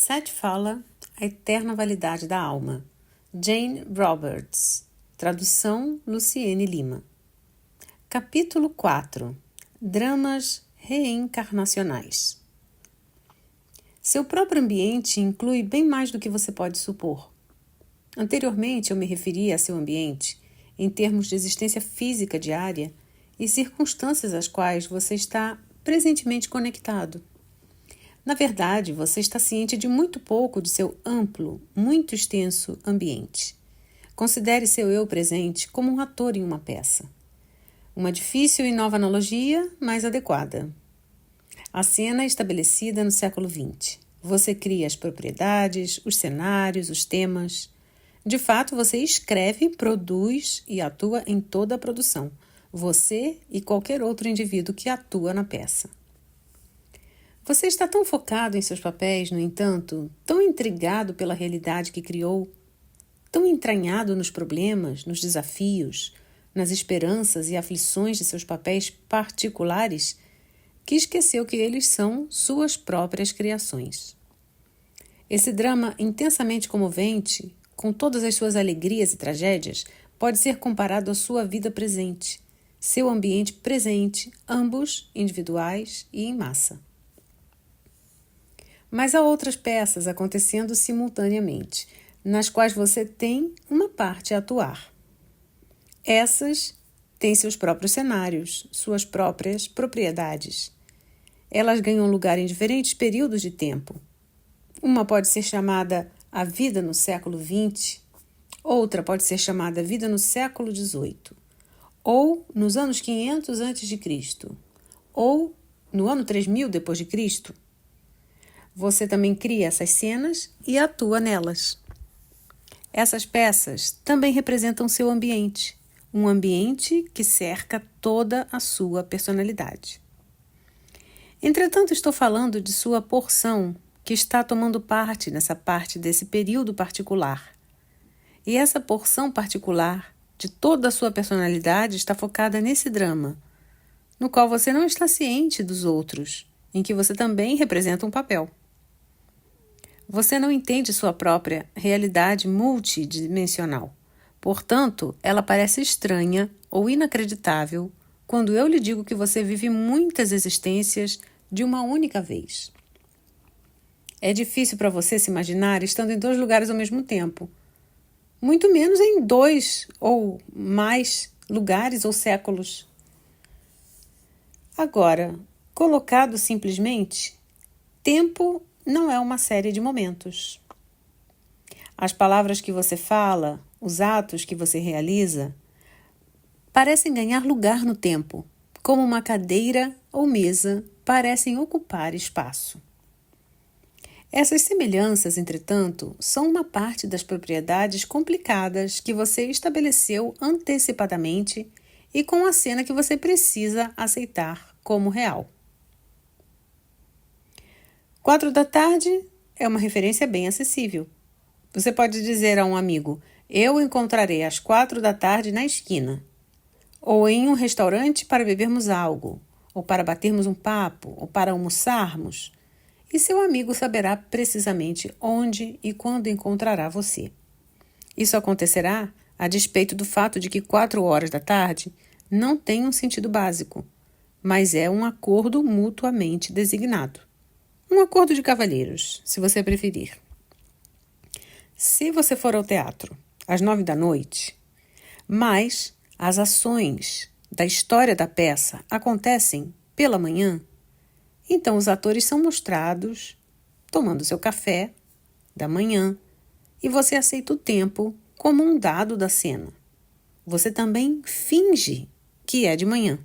Sete fala A Eterna Validade da Alma. Jane Roberts. Tradução Luciene Lima. Capítulo 4. Dramas reencarnacionais. Seu próprio ambiente inclui bem mais do que você pode supor. Anteriormente eu me referia a seu ambiente em termos de existência física diária e circunstâncias às quais você está presentemente conectado. Na verdade, você está ciente de muito pouco de seu amplo, muito extenso ambiente. Considere seu eu presente como um ator em uma peça. Uma difícil e nova analogia, mas adequada. A cena é estabelecida no século XX. Você cria as propriedades, os cenários, os temas. De fato, você escreve, produz e atua em toda a produção. Você e qualquer outro indivíduo que atua na peça. Você está tão focado em seus papéis, no entanto, tão intrigado pela realidade que criou, tão entranhado nos problemas, nos desafios, nas esperanças e aflições de seus papéis particulares, que esqueceu que eles são suas próprias criações. Esse drama intensamente comovente, com todas as suas alegrias e tragédias, pode ser comparado à sua vida presente, seu ambiente presente, ambos individuais e em massa. Mas há outras peças acontecendo simultaneamente, nas quais você tem uma parte a atuar. Essas têm seus próprios cenários, suas próprias propriedades. Elas ganham lugar em diferentes períodos de tempo. Uma pode ser chamada a vida no século XX, outra pode ser chamada vida no século XVIII, ou nos anos 500 a.C., ou no ano 3000 d.C. Você também cria essas cenas e atua nelas. Essas peças também representam seu ambiente, um ambiente que cerca toda a sua personalidade. Entretanto, estou falando de sua porção, que está tomando parte nessa parte desse período particular. E essa porção particular de toda a sua personalidade está focada nesse drama, no qual você não está ciente dos outros, em que você também representa um papel. Você não entende sua própria realidade multidimensional. Portanto, ela parece estranha ou inacreditável quando eu lhe digo que você vive muitas existências de uma única vez. É difícil para você se imaginar estando em dois lugares ao mesmo tempo. Muito menos em 2 ou mais lugares ou séculos. Agora, colocado simplesmente, tempo não é uma série de momentos. As palavras que você fala, os atos que você realiza, parecem ganhar lugar no tempo, como uma cadeira ou mesa parecem ocupar espaço. Essas semelhanças, entretanto, são uma parte das propriedades complicadas que você estabeleceu antecipadamente e com a cena que você precisa aceitar como real. 4 da tarde é uma referência bem acessível. Você pode dizer a um amigo, eu o encontrarei às 4 da tarde na esquina, ou em um restaurante para bebermos algo, ou para batermos um papo, ou para almoçarmos, e seu amigo saberá precisamente onde e quando encontrará você. Isso acontecerá a despeito do fato de que 4 horas da tarde não tem um sentido básico, mas é um acordo mutuamente designado. Um acordo de cavalheiros, se você preferir. Se você for ao teatro às 9 da noite, mas as ações da história da peça acontecem pela manhã, então os atores são mostrados tomando seu café da manhã e você aceita o tempo como um dado da cena. Você também finge que é de manhã.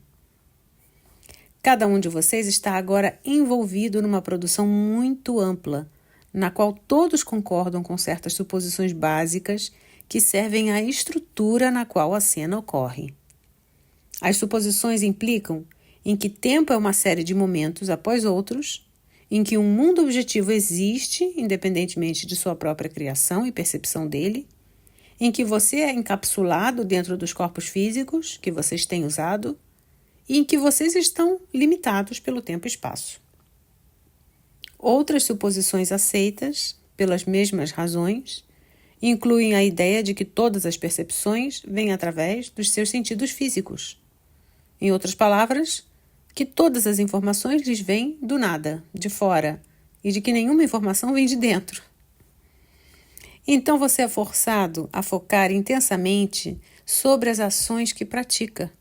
Cada um de vocês está agora envolvido numa produção muito ampla, na qual todos concordam com certas suposições básicas que servem à estrutura na qual a cena ocorre. As suposições implicam em que tempo é uma série de momentos após outros, em que um mundo objetivo existe, independentemente de sua própria criação e percepção dele, em que você é encapsulado dentro dos corpos físicos que vocês têm usado, e em que vocês estão limitados pelo tempo e espaço. Outras suposições aceitas, pelas mesmas razões, incluem a ideia de que todas as percepções vêm através dos seus sentidos físicos. Em outras palavras, que todas as informações lhes vêm do nada, de fora, e de que nenhuma informação vem de dentro. Então você é forçado a focar intensamente sobre as ações que pratica.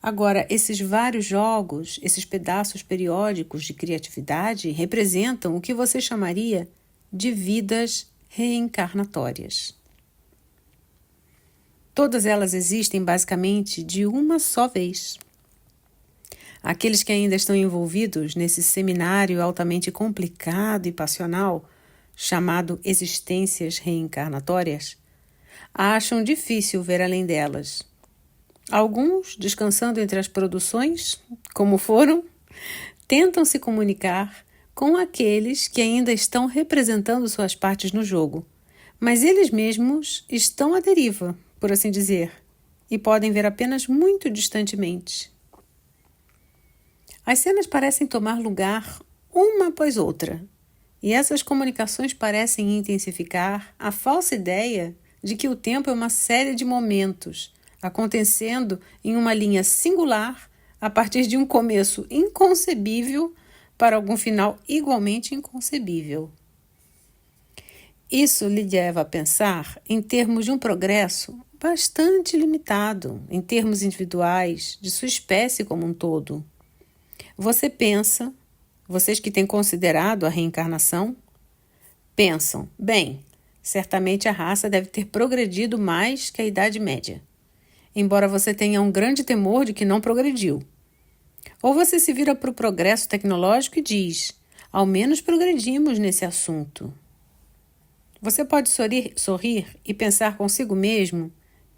Agora, esses vários jogos, esses pedaços periódicos de criatividade representam o que você chamaria de vidas reencarnatórias. Todas elas existem basicamente de uma só vez. Aqueles que ainda estão envolvidos nesse seminário altamente complicado e passional, chamado existências reencarnatórias, acham difícil ver além delas. Alguns, descansando entre as produções, como foram, tentam se comunicar com aqueles que ainda estão representando suas partes no jogo, mas eles mesmos estão à deriva, por assim dizer, e podem ver apenas muito distantemente. As cenas parecem tomar lugar uma após outra, e essas comunicações parecem intensificar a falsa ideia de que o tempo é uma série de momentos, acontecendo em uma linha singular a partir de um começo inconcebível para algum final igualmente inconcebível. Isso lhe leva a pensar em termos de um progresso bastante limitado, em termos individuais, de sua espécie como um todo. Você pensa, vocês que têm considerado a reencarnação, pensam, bem, certamente a raça deve ter progredido mais que a Idade Média, embora você tenha um grande temor de que não progrediu. Ou você se vira para o progresso tecnológico e diz, ao menos progredimos nesse assunto. Você pode sorrir e pensar consigo mesmo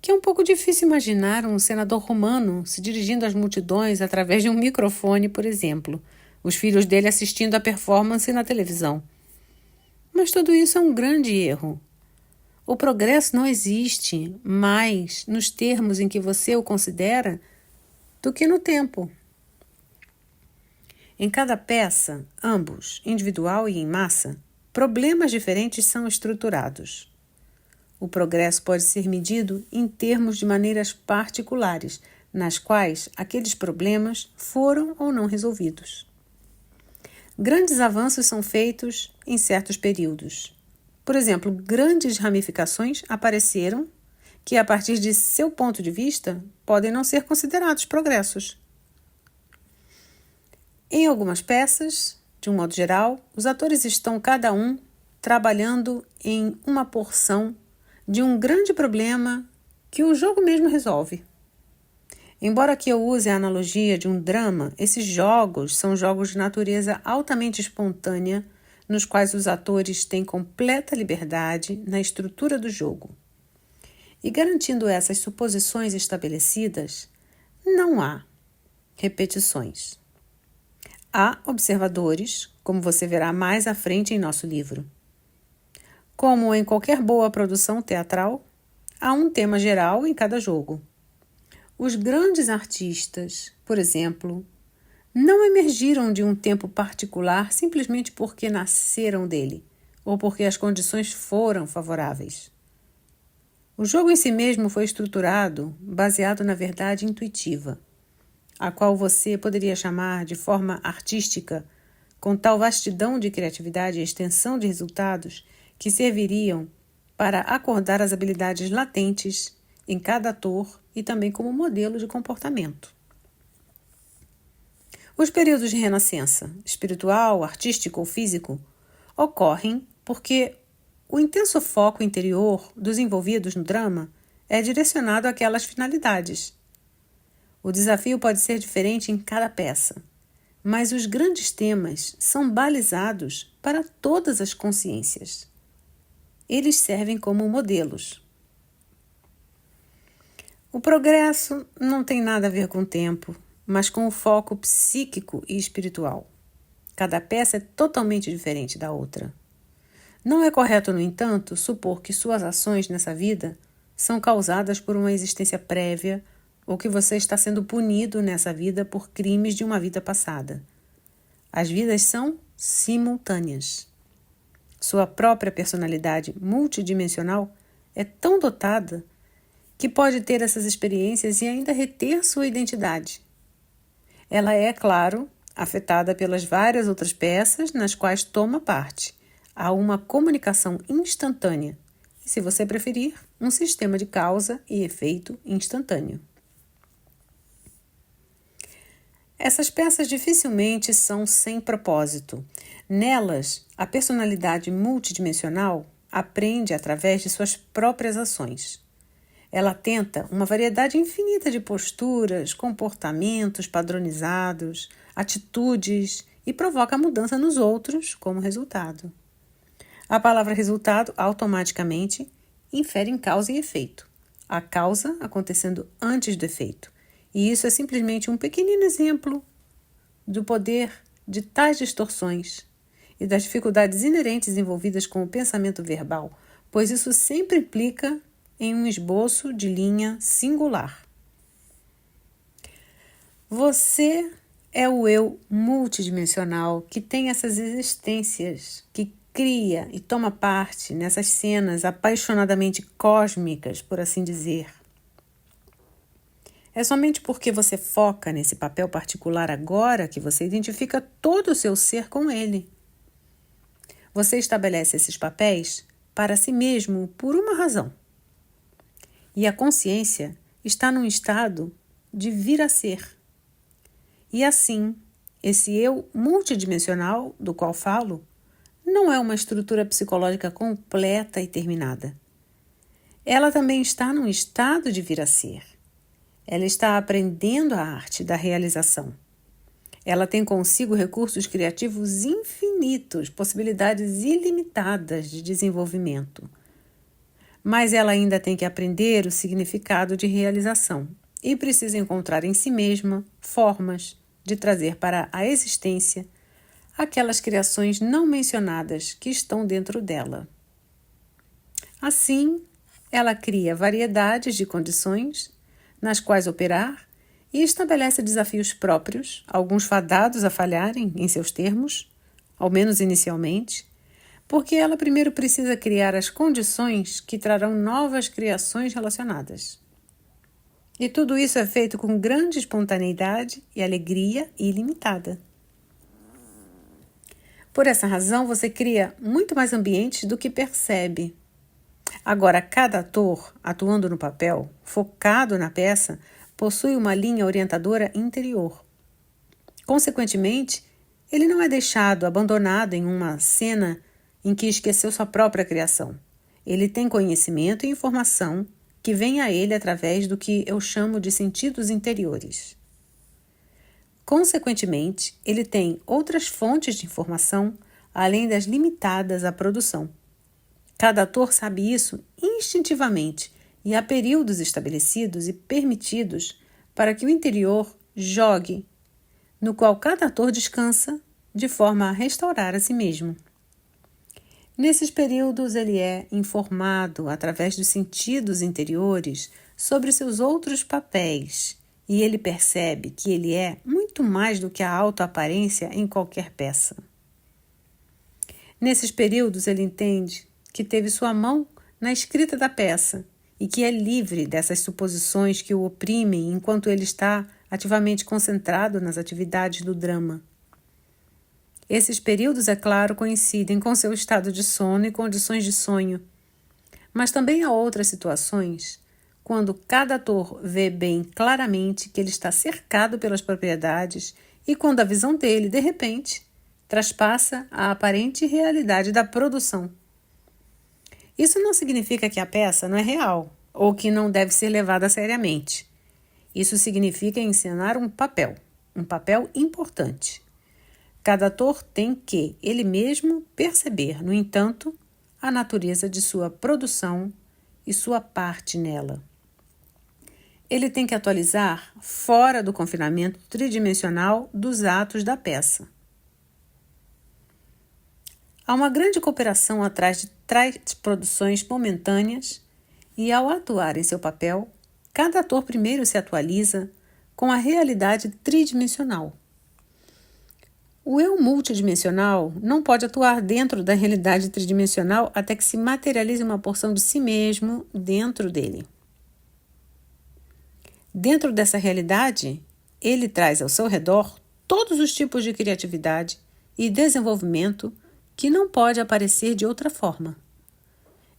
que é um pouco difícil imaginar um senador romano se dirigindo às multidões através de um microfone, por exemplo, os filhos dele assistindo a performance na televisão. Mas tudo isso é um grande erro. O progresso não existe mais nos termos em que você o considera do que no tempo. Em cada peça, ambos, individual e em massa, problemas diferentes são estruturados. O progresso pode ser medido em termos de maneiras particulares, nas quais aqueles problemas foram ou não resolvidos. Grandes avanços são feitos em certos períodos. Por exemplo, grandes ramificações apareceram que, a partir de seu ponto de vista, podem não ser considerados progressos. Em algumas peças, de um modo geral, os atores estão cada um trabalhando em uma porção de um grande problema que o jogo mesmo resolve. Embora aqui eu use a analogia de um drama, esses jogos são jogos de natureza altamente espontânea, nos quais os atores têm completa liberdade na estrutura do jogo. E garantindo essas suposições estabelecidas, não há repetições. Há observadores, como você verá mais à frente em nosso livro. Como em qualquer boa produção teatral, há um tema geral em cada jogo. Os grandes artistas, por exemplo, não emergiram de um tempo particular simplesmente porque nasceram dele ou porque as condições foram favoráveis. O jogo em si mesmo foi estruturado baseado na verdade intuitiva, a qual você poderia chamar de forma artística, com tal vastidão de criatividade e extensão de resultados que serviriam para acordar as habilidades latentes em cada ator e também como modelo de comportamento. Os períodos de renascença, espiritual, artístico ou físico, ocorrem porque o intenso foco interior dos envolvidos no drama é direcionado àquelas finalidades. O desafio pode ser diferente em cada peça, mas os grandes temas são balizados para todas as consciências. Eles servem como modelos. O progresso não tem nada a ver com o tempo, mas com o foco psíquico e espiritual. Cada peça é totalmente diferente da outra. Não é correto, no entanto, supor que suas ações nessa vida são causadas por uma existência prévia ou que você está sendo punido nessa vida por crimes de uma vida passada. As vidas são simultâneas. Sua própria personalidade multidimensional é tão dotada que pode ter essas experiências e ainda reter sua identidade. Ela é, claro, afetada pelas várias outras peças nas quais toma parte. Há uma comunicação instantânea e, se você preferir, um sistema de causa e efeito instantâneo. Essas peças dificilmente são sem propósito. Nelas, a personalidade multidimensional aprende através de suas próprias ações. Ela tenta uma variedade infinita de posturas, comportamentos padronizados, atitudes e provoca mudança nos outros como resultado. A palavra resultado automaticamente infere em causa e efeito, a causa acontecendo antes do efeito. E isso é simplesmente um pequenino exemplo do poder de tais distorções e das dificuldades inerentes envolvidas com o pensamento verbal, pois isso sempre implica em um esboço de linha singular. Você é o eu multidimensional que tem essas existências, que cria e toma parte nessas cenas apaixonadamente cósmicas, por assim dizer. É somente porque você foca nesse papel particular agora que você identifica todo o seu ser com ele. Você estabelece esses papéis para si mesmo por uma razão. E a consciência está num estado de vir a ser. E assim, esse eu multidimensional do qual falo não é uma estrutura psicológica completa e terminada. Ela também está num estado de vir a ser. Ela está aprendendo a arte da realização. Ela tem consigo recursos criativos infinitos, possibilidades ilimitadas de desenvolvimento. Mas ela ainda tem que aprender o significado de realização e precisa encontrar em si mesma formas de trazer para a existência aquelas criações não mencionadas que estão dentro dela. Assim, ela cria variedades de condições nas quais operar e estabelece desafios próprios, alguns fadados a falharem em seus termos, ao menos inicialmente, porque ela primeiro precisa criar as condições que trarão novas criações relacionadas. E tudo isso é feito com grande espontaneidade e alegria ilimitada. Por essa razão, você cria muito mais ambientes do que percebe. Agora, cada ator, atuando no papel, focado na peça, possui uma linha orientadora interior. Consequentemente, ele não é deixado abandonado em uma cena em que esqueceu sua própria criação. Ele tem conhecimento e informação que vem a ele através do que eu chamo de sentidos interiores. Consequentemente, ele tem outras fontes de informação além das limitadas à produção. Cada ator sabe isso instintivamente e há períodos estabelecidos e permitidos para que o interior jogue, no qual cada ator descansa de forma a restaurar a si mesmo. Nesses períodos, ele é informado através dos sentidos interiores sobre seus outros papéis e ele percebe que ele é muito mais do que a autoaparência em qualquer peça. Nesses períodos, ele entende que teve sua mão na escrita da peça e que é livre dessas suposições que o oprimem enquanto ele está ativamente concentrado nas atividades do drama. Esses períodos, é claro, coincidem com seu estado de sono e condições de sonho. Mas também há outras situações, quando cada ator vê bem claramente que ele está cercado pelas propriedades e quando a visão dele, de repente, traspassa a aparente realidade da produção. Isso não significa que a peça não é real ou que não deve ser levada seriamente. Isso significa encenar um papel importante. Cada ator tem que, ele mesmo, perceber, no entanto, a natureza de sua produção e sua parte nela. Ele tem que atualizar fora do confinamento tridimensional dos atos da peça. Há uma grande cooperação atrás de tais produções momentâneas e, ao atuar em seu papel, cada ator primeiro se atualiza com a realidade tridimensional. O eu multidimensional não pode atuar dentro da realidade tridimensional até que se materialize uma porção de si mesmo dentro dele. Dentro dessa realidade, ele traz ao seu redor todos os tipos de criatividade e desenvolvimento que não pode aparecer de outra forma.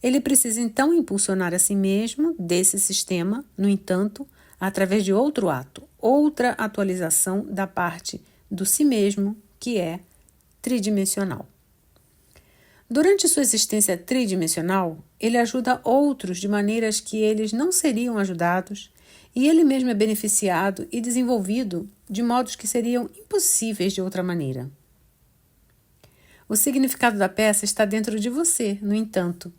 Ele precisa então impulsionar a si mesmo desse sistema, no entanto, através de outro ato, outra atualização da parte do si mesmo que é tridimensional. Durante sua existência tridimensional, ele ajuda outros de maneiras que eles não seriam ajudados e ele mesmo é beneficiado e desenvolvido de modos que seriam impossíveis de outra maneira. O significado da peça está dentro de você, no entanto.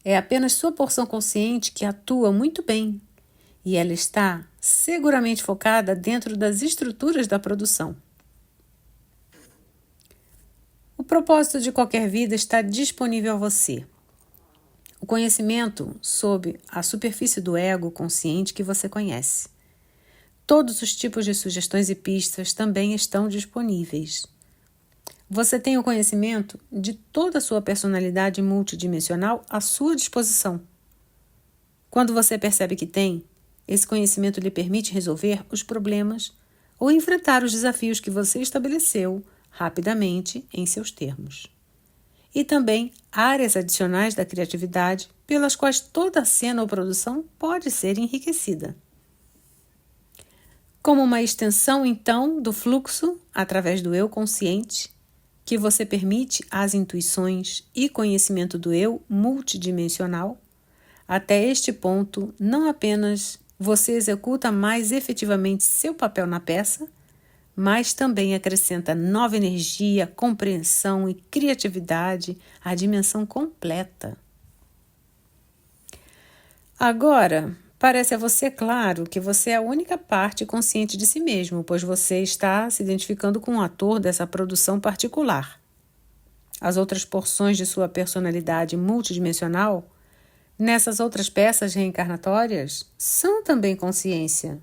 É apenas sua porção consciente que atua muito bem e ela está seguramente focada dentro das estruturas da produção. O propósito de qualquer vida está disponível a você. O conhecimento sob a superfície do ego consciente que você conhece. Todos os tipos de sugestões e pistas também estão disponíveis. Você tem o conhecimento de toda a sua personalidade multidimensional à sua disposição. Quando você percebe que tem, esse conhecimento lhe permite resolver os problemas ou enfrentar os desafios que você estabeleceu rapidamente em seus termos. E também áreas adicionais da criatividade pelas quais toda a cena ou produção pode ser enriquecida. Como uma extensão, então, do fluxo através do eu consciente, que você permite às intuições e conhecimento do eu multidimensional, até este ponto, não apenas você executa mais efetivamente seu papel na peça, mas também acrescenta nova energia, compreensão e criatividade à dimensão completa. Agora, parece a você claro que você é a única parte consciente de si mesmo, pois você está se identificando com o ator dessa produção particular. As outras porções de sua personalidade multidimensional, nessas outras peças reencarnatórias, são também consciência.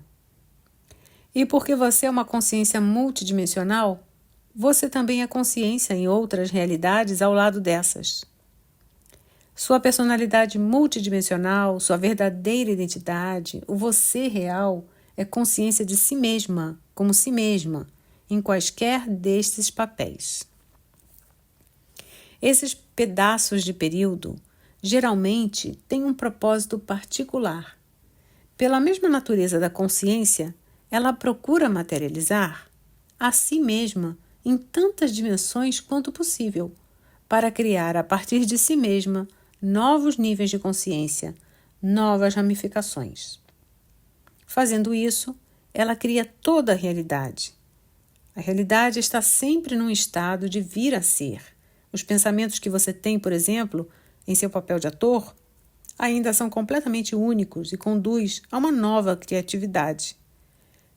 E porque você é uma consciência multidimensional, você também é consciência em outras realidades ao lado dessas. Sua personalidade multidimensional, sua verdadeira identidade, o você real, é consciência de si mesma, como si mesma, em quaisquer destes papéis. Esses pedaços de período geralmente têm um propósito particular. Pela mesma natureza da consciência, ela procura materializar a si mesma em tantas dimensões quanto possível, para criar a partir de si mesma novos níveis de consciência, novas ramificações. Fazendo isso, ela cria toda a realidade. A realidade está sempre num estado de vir a ser. Os pensamentos que você tem, por exemplo, em seu papel de ator, ainda são completamente únicos e conduz a uma nova criatividade.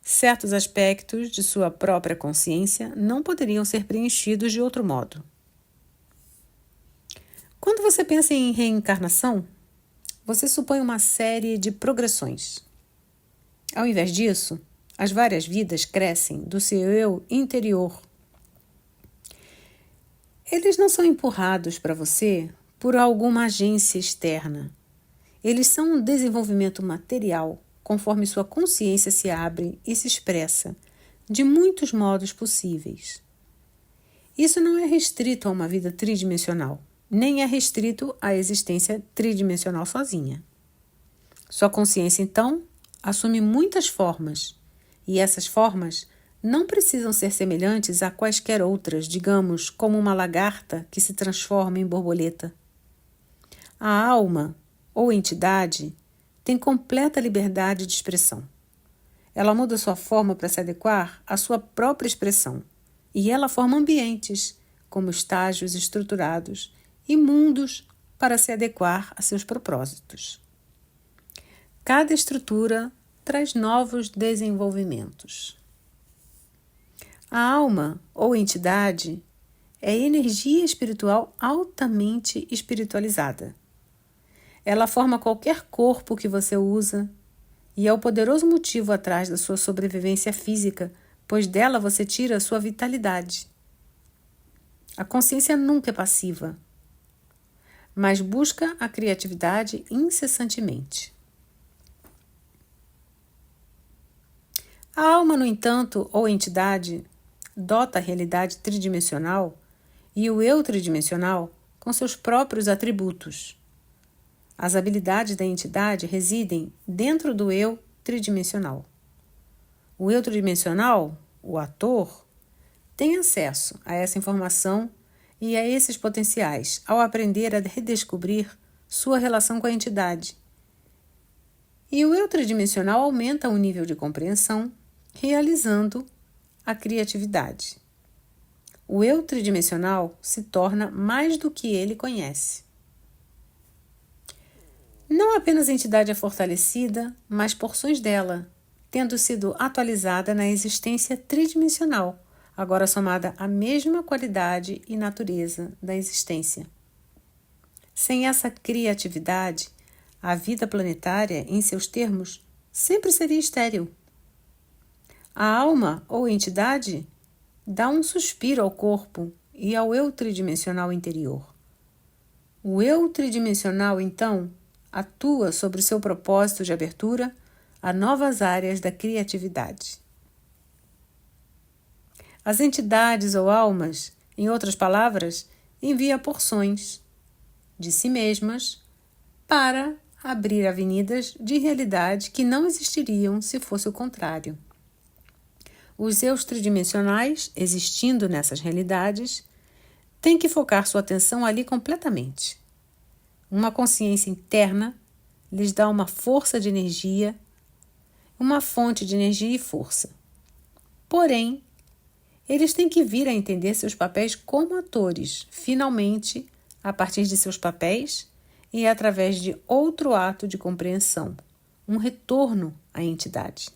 Certos aspectos de sua própria consciência não poderiam ser preenchidos de outro modo. Quando você pensa em reencarnação, você supõe uma série de progressões. Ao invés disso, as várias vidas crescem do seu eu interior. Eles não são empurrados para você por alguma agência externa. Eles são um desenvolvimento material, conforme sua consciência se abre e se expressa, de muitos modos possíveis. Isso não é restrito a uma vida tridimensional, nem é restrito à existência tridimensional sozinha. Sua consciência, então, assume muitas formas, e essas formas não precisam ser semelhantes a quaisquer outras, digamos, como uma lagarta que se transforma em borboleta. A alma, ou entidade, tem completa liberdade de expressão. Ela muda sua forma para se adequar à sua própria expressão, e ela forma ambientes, como estágios estruturados, e mundos para se adequar a seus propósitos. Cada estrutura traz novos desenvolvimentos. A alma, ou entidade, é energia espiritual altamente espiritualizada. Ela forma qualquer corpo que você usa e é o poderoso motivo atrás da sua sobrevivência física, pois dela você tira a sua vitalidade. A consciência nunca é passiva, mas busca a criatividade incessantemente. A alma, no entanto, ou entidade, dota a realidade tridimensional e o eu tridimensional com seus próprios atributos. As habilidades da entidade residem dentro do eu tridimensional. O eu tridimensional, o ator, tem acesso a essa informação e a esses potenciais ao aprender a redescobrir sua relação com a entidade. E o eu tridimensional aumenta o nível de compreensão, realizando a criatividade. O eu tridimensional se torna mais do que ele conhece. Não apenas a entidade é fortalecida, mas porções dela, tendo sido atualizada na existência tridimensional, agora somada à mesma qualidade e natureza da existência. Sem essa criatividade, a vida planetária, em seus termos, sempre seria estéril. A alma ou entidade dá um suspiro ao corpo e ao eu tridimensional interior. O eu tridimensional, então, atua sobre o seu propósito de abertura a novas áreas da criatividade. As entidades ou almas, em outras palavras, enviam porções de si mesmas para abrir avenidas de realidade que não existiriam se fosse o contrário. Os eus tridimensionais, existindo nessas realidades, têm que focar sua atenção ali completamente. Uma consciência interna lhes dá uma força de energia, uma fonte de energia e força. Porém, eles têm que vir a entender seus papéis como atores, finalmente, a partir de seus papéis e através de outro ato de compreensão, um retorno à entidade.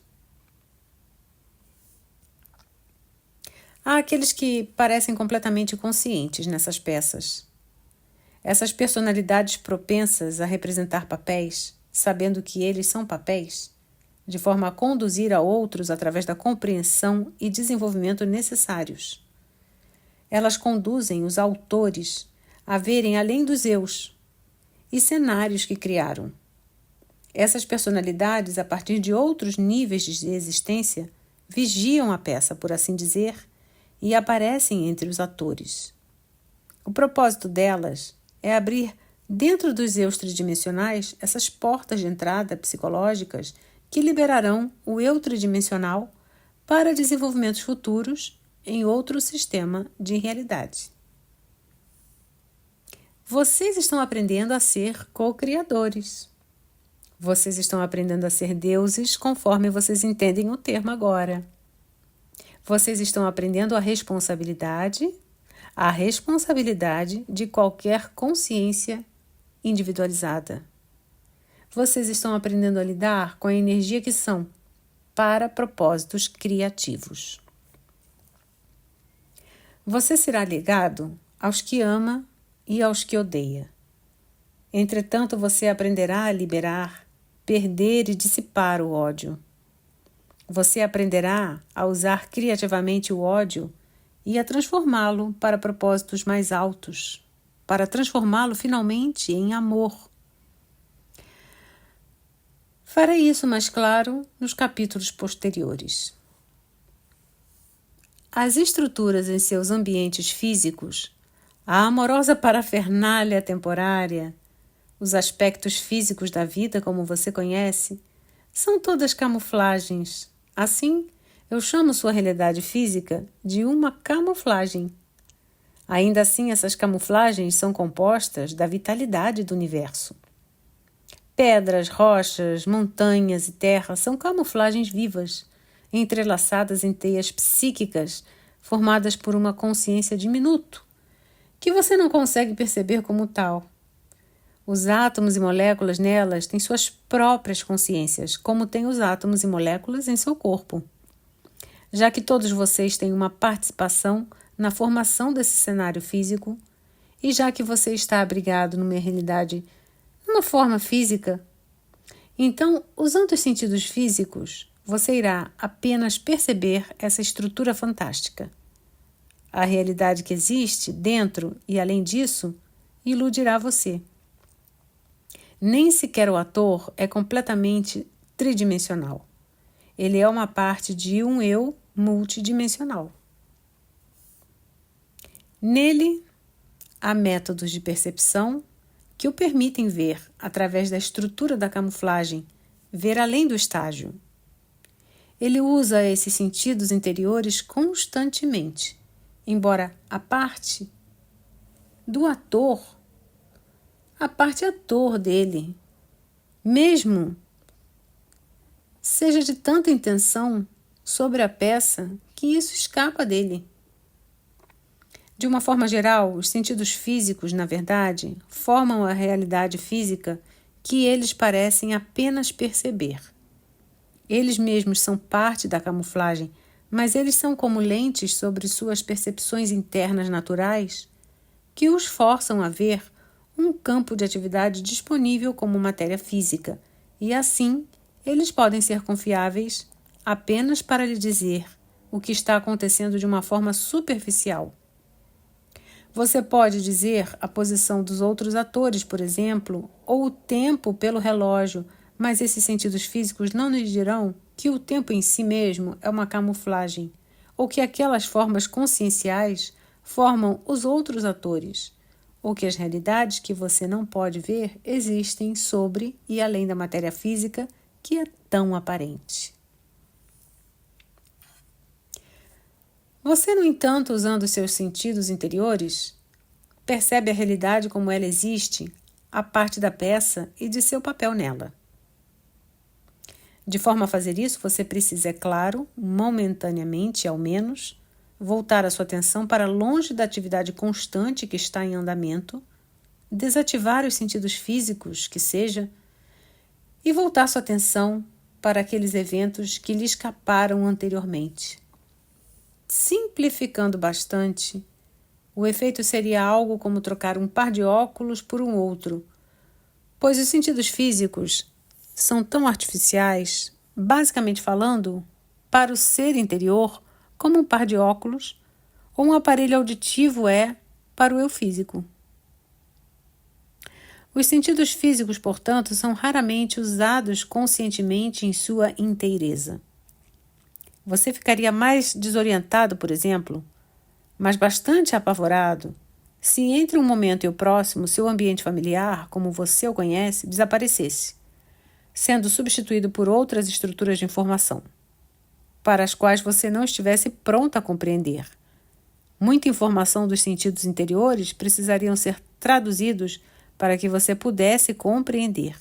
Há aqueles que parecem completamente conscientes nessas peças. Essas personalidades propensas a representar papéis, sabendo que eles são papéis, de forma a conduzir a outros através da compreensão e desenvolvimento necessários. Elas conduzem os autores a verem além dos eus e cenários que criaram. Essas personalidades, a partir de outros níveis de existência, vigiam a peça, por assim dizer, e aparecem entre os atores. O propósito delas é abrir, dentro dos eus tridimensionais, essas portas de entrada psicológicas que liberarão o eu tridimensional para desenvolvimentos futuros em outro sistema de realidade. Vocês estão aprendendo a ser co-criadores. Vocês estão aprendendo a ser deuses conforme vocês entendem o termo agora. Vocês estão aprendendo a responsabilidade de qualquer consciência individualizada. Vocês estão aprendendo a lidar com a energia que são para propósitos criativos. Você será ligado aos que ama e aos que odeia. Entretanto, você aprenderá a liberar, perder e dissipar o ódio. Você aprenderá a usar criativamente o ódio e a transformá-lo para propósitos mais altos, para transformá-lo finalmente em amor. Farei isso mais claro nos capítulos posteriores. As estruturas em seus ambientes físicos, a amorosa parafernália temporária, os aspectos físicos da vida como você conhece, são todas camuflagens. Assim, eu chamo sua realidade física de uma camuflagem. Ainda assim, essas camuflagens são compostas da vitalidade do universo. Pedras, rochas, montanhas e terra são camuflagens vivas, entrelaçadas em teias psíquicas formadas por uma consciência diminuto, que você não consegue perceber como tal. Os átomos e moléculas nelas têm suas próprias consciências, como têm os átomos e moléculas em seu corpo. Já que todos vocês têm uma participação na formação desse cenário físico, e já que você está abrigado numa realidade, numa forma física, então, usando os sentidos físicos, você irá apenas perceber essa estrutura fantástica. a realidade que existe dentro e além disso, iludirá você. Nem sequer o ator é completamente tridimensional. Ele é uma parte de um eu multidimensional. Nele, há métodos de percepção que o permitem ver, através da estrutura da camuflagem, ver além do estágio. Ele usa esses sentidos interiores constantemente, embora a parte do ator, a parte ator dele, mesmo seja de tanta intenção sobre a peça que isso escapa dele. De uma forma geral, os sentidos físicos, na verdade, formam a realidade física que eles parecem apenas perceber. Eles mesmos são parte da camuflagem, mas eles são como lentes sobre suas percepções internas naturais que os forçam a ver um campo de atividade disponível como matéria física, e assim eles podem ser confiáveis apenas para lhe dizer o que está acontecendo de uma forma superficial. Você pode dizer a posição dos outros atores, por exemplo, ou o tempo pelo relógio, mas esses sentidos físicos não lhe dirão que o tempo em si mesmo é uma camuflagem, ou que aquelas formas conscienciais formam os outros atores, ou que as realidades que você não pode ver existem sobre e além da matéria física que é tão aparente. Você, no entanto, usando os seus sentidos interiores, percebe a realidade como ela existe, a parte da peça e de seu papel nela. De forma a fazer isso, você precisa, é claro, momentaneamente ao menos, voltar a sua atenção para longe da atividade constante que está em andamento, desativar os sentidos físicos, que seja, e voltar sua atenção para aqueles eventos que lhe escaparam anteriormente. Simplificando bastante, o efeito seria algo como trocar um par de óculos por um outro, pois os sentidos físicos são tão artificiais, basicamente falando, para o ser interior, como um par de óculos, ou um aparelho auditivo é para o eu físico. Os sentidos físicos, portanto, são raramente usados conscientemente em sua inteireza. Você ficaria mais desorientado, por exemplo, mas bastante apavorado, se entre um momento e o próximo seu ambiente familiar, como você o conhece, desaparecesse, sendo substituído por outras estruturas de informação, para as quais você não estivesse pronto a compreender. Muita informação dos sentidos interiores precisariam ser traduzidos para que você pudesse compreender.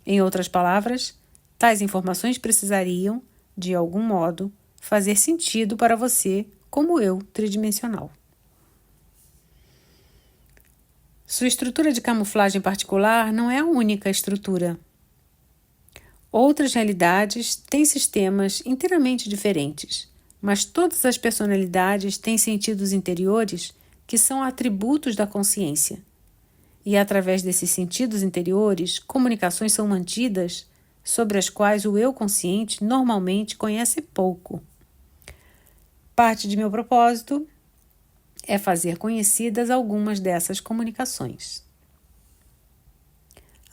Em outras palavras, tais informações precisariam, de algum modo, fazer sentido para você como eu tridimensional. Sua estrutura de camuflagem particular não é a única estrutura. Outras realidades têm sistemas inteiramente diferentes, mas todas as personalidades têm sentidos interiores que são atributos da consciência. E através desses sentidos interiores, comunicações são mantidas sobre as quais o eu consciente normalmente conhece pouco. Parte de meu propósito é fazer conhecidas algumas dessas comunicações.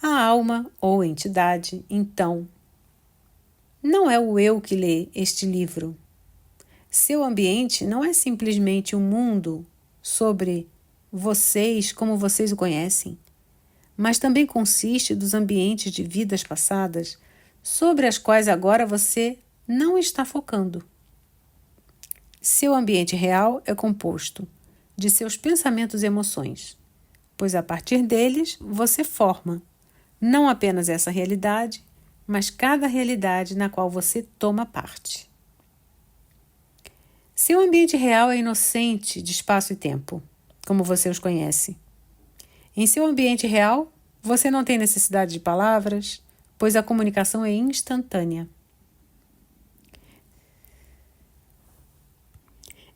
A alma ou entidade, então, não é o eu que lê este livro. Seu ambiente não é simplesmente um mundo sobre vocês como vocês o conhecem, mas também consiste dos ambientes de vidas passadas sobre as quais agora você não está focando. Seu ambiente real é composto de seus pensamentos e emoções, pois a partir deles você forma não apenas essa realidade, mas cada realidade na qual você toma parte. Seu ambiente real é inocente de espaço e tempo, como você os conhece. Em seu ambiente real, você não tem necessidade de palavras, pois a comunicação é instantânea.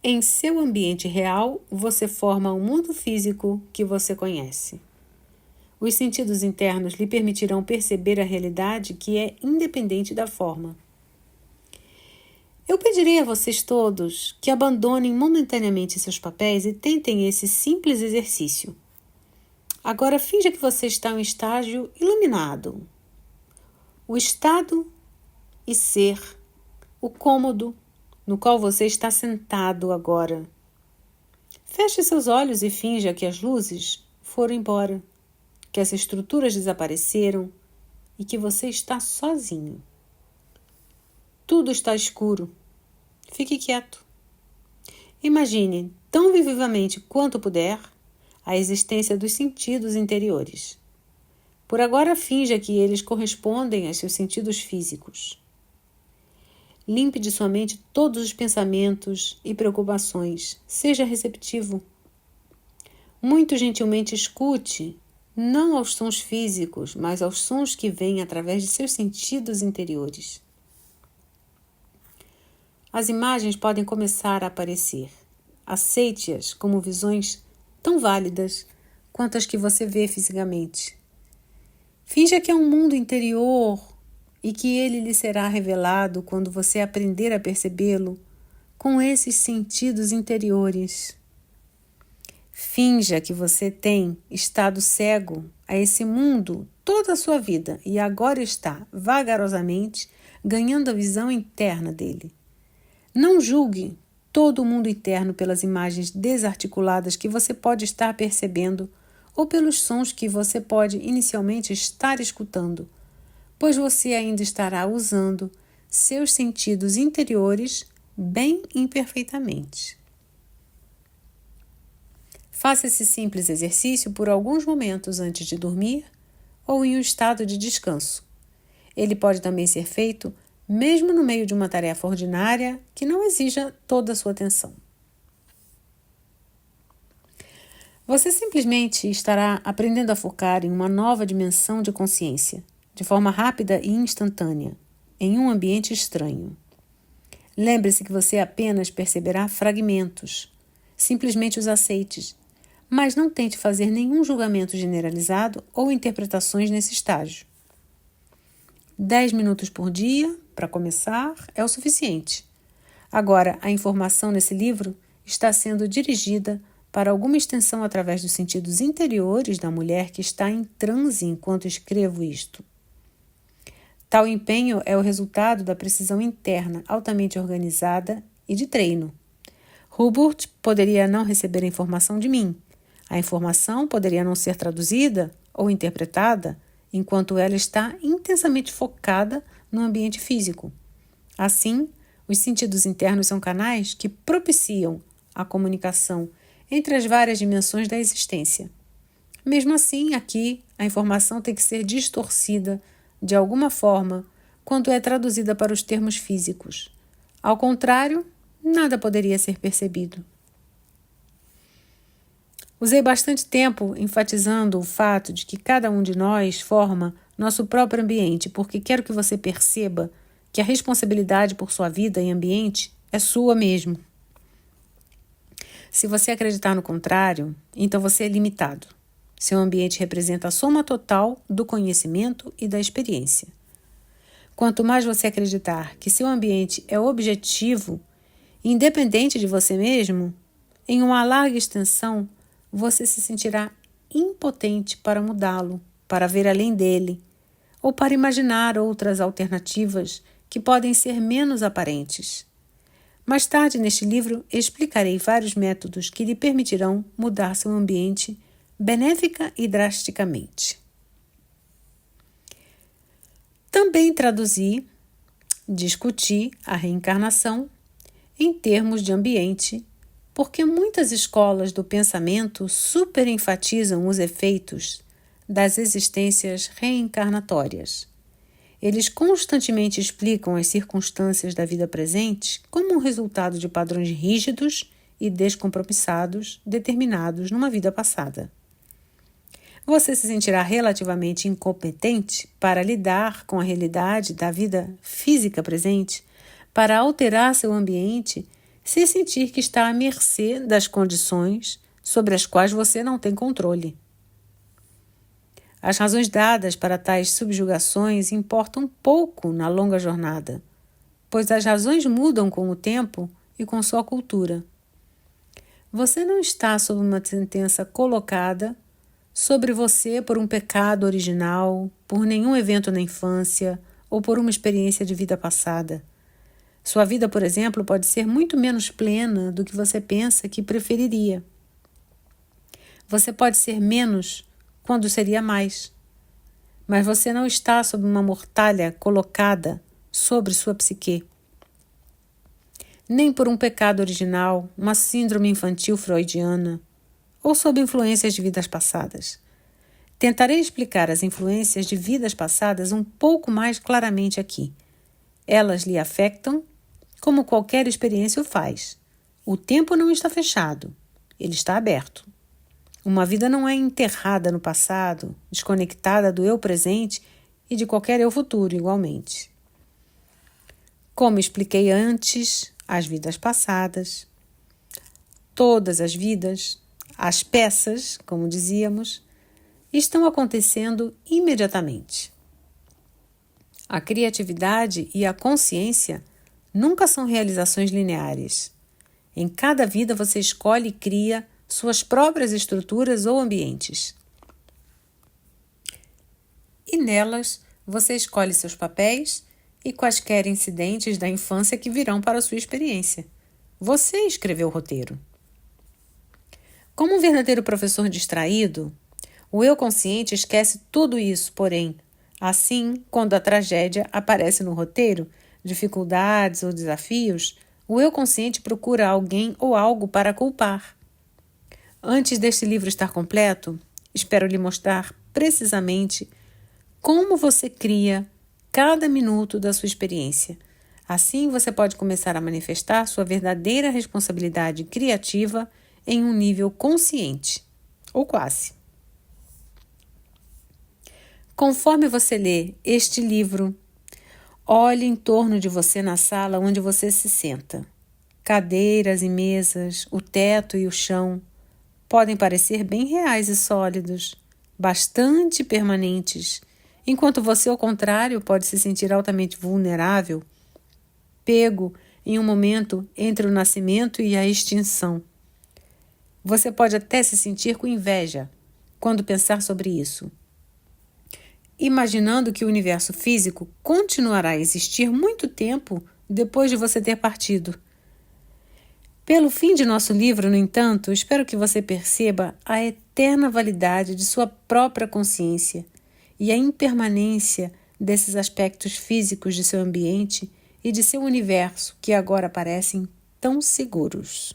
Em seu ambiente real, você forma um mundo físico que você conhece. Os sentidos internos lhe permitirão perceber a realidade que é independente da forma. Eu pedirei a vocês todos que abandonem momentaneamente seus papéis e tentem esse simples exercício. Agora finja que você está em um estágio iluminado. O estado e ser, o cômodo no qual você está sentado agora. Feche seus olhos e finja que as luzes foram embora, que as estruturas desapareceram e que você está sozinho. Tudo está escuro. Fique quieto. Imagine, tão vivamente quanto puder, a existência dos sentidos interiores. Por agora, finja que eles correspondem aos seus sentidos físicos. Limpe de sua mente todos os pensamentos e preocupações. Seja receptivo. Muito gentilmente escute, não aos sons físicos, mas aos sons que vêm através de seus sentidos interiores. As imagens podem começar a aparecer. Aceite-as como visões tão válidas quanto as que você vê fisicamente. Finja que é um mundo interior e que ele lhe será revelado quando você aprender a percebê-lo com esses sentidos interiores. Finja que você tem estado cego a esse mundo toda a sua vida e agora está, vagarosamente, ganhando a visão interna dele. Não julgue todo o mundo interno pelas imagens desarticuladas que você pode estar percebendo ou pelos sons que você pode inicialmente estar escutando, pois você ainda estará usando seus sentidos interiores bem imperfeitamente. Faça esse simples exercício por alguns momentos antes de dormir ou em um estado de descanso. Ele pode também ser feito mesmo no meio de uma tarefa ordinária que não exija toda a sua atenção. Você simplesmente estará aprendendo a focar em uma nova dimensão de consciência, de forma rápida e instantânea, em um ambiente estranho. Lembre-se que você apenas perceberá fragmentos. Simplesmente os aceite, mas não tente fazer nenhum julgamento generalizado ou interpretações nesse estágio. 10 minutos por dia, para começar, é o suficiente. Agora, a informação nesse livro está sendo dirigida para alguma extensão através dos sentidos interiores da mulher que está em transe enquanto escrevo isto. Tal empenho é o resultado da precisão interna altamente organizada e de treino. Hubert poderia não receber a informação de mim. A informação poderia não ser traduzida ou interpretada enquanto ela está intensamente focada no ambiente físico. Assim, os sentidos internos são canais que propiciam a comunicação entre as várias dimensões da existência. Mesmo assim, aqui, a informação tem que ser distorcida de alguma forma quando é traduzida para os termos físicos. Ao contrário, nada poderia ser percebido. Usei bastante tempo enfatizando o fato de que cada um de nós forma nosso próprio ambiente, porque quero que você perceba que a responsabilidade por sua vida e ambiente é sua mesmo. Se você acreditar no contrário, então você é limitado. Seu ambiente representa a soma total do conhecimento e da experiência. Quanto mais você acreditar que seu ambiente é objetivo, independente de você mesmo, em uma larga extensão, você se sentirá impotente para mudá-lo, para ver além dele, ou para imaginar outras alternativas que podem ser menos aparentes. Mais tarde neste livro explicarei vários métodos que lhe permitirão mudar seu ambiente benéfica e drasticamente. Também discuti a reencarnação em termos de ambiente, porque muitas escolas do pensamento superenfatizam os efeitos das existências reencarnatórias. Eles constantemente explicam as circunstâncias da vida presente como um resultado de padrões rígidos e descompromissados determinados numa vida passada. Você se sentirá relativamente incompetente para lidar com a realidade da vida física presente, para alterar seu ambiente, se sentir que está à mercê das condições sobre as quais você não tem controle. As razões dadas para tais subjugações importam pouco na longa jornada. pois as razões mudam com o tempo e com sua cultura. Você não está sob uma sentença colocada sobre você por um pecado original, por nenhum evento na infância ou por uma experiência de vida passada. Sua vida, por exemplo, pode ser muito menos plena do que você pensa que preferiria. Você pode ser menos quando seria mais. Mas você não está sob uma mortalha colocada sobre sua psique. Nem por um pecado original, uma síndrome infantil freudiana, ou sob influências de vidas passadas. Tentarei explicar as influências de vidas passadas um pouco mais claramente aqui. Elas lhe afetam como qualquer experiência o faz. O tempo não está fechado, ele está aberto. Uma vida não é enterrada no passado, desconectada do eu presente e de qualquer eu futuro igualmente. Como expliquei antes, as vidas passadas, todas as vidas, as peças, como dizíamos, estão acontecendo imediatamente. A criatividade e a consciência nunca são realizações lineares. Em cada vida você escolhe e cria suas próprias estruturas ou ambientes. E nelas você escolhe seus papéis e quaisquer incidentes da infância que virão para a sua experiência. Você escreveu o roteiro. Como um verdadeiro professor distraído, o eu consciente esquece tudo isso, porém, assim, quando a tragédia aparece no roteiro, dificuldades ou desafios, o eu consciente procura alguém ou algo para culpar. Antes deste livro estar completo, espero lhe mostrar precisamente como você cria cada minuto da sua experiência. Assim, você pode começar a manifestar sua verdadeira responsabilidade criativa em um nível consciente, ou quase. Conforme você lê este livro, olhe em torno de você na sala onde você se senta. Cadeiras e mesas, o teto e o chão podem parecer bem reais e sólidos, bastante permanentes, enquanto você, ao contrário, pode se sentir altamente vulnerável, pego em um momento entre o nascimento e a extinção. Você pode até se sentir com inveja quando pensar sobre isso, imaginando que o universo físico continuará a existir muito tempo depois de você ter partido. Pelo fim de nosso livro, no entanto, espero que você perceba a eterna validade de sua própria consciência e a impermanência desses aspectos físicos de seu ambiente e de seu universo que agora parecem tão seguros.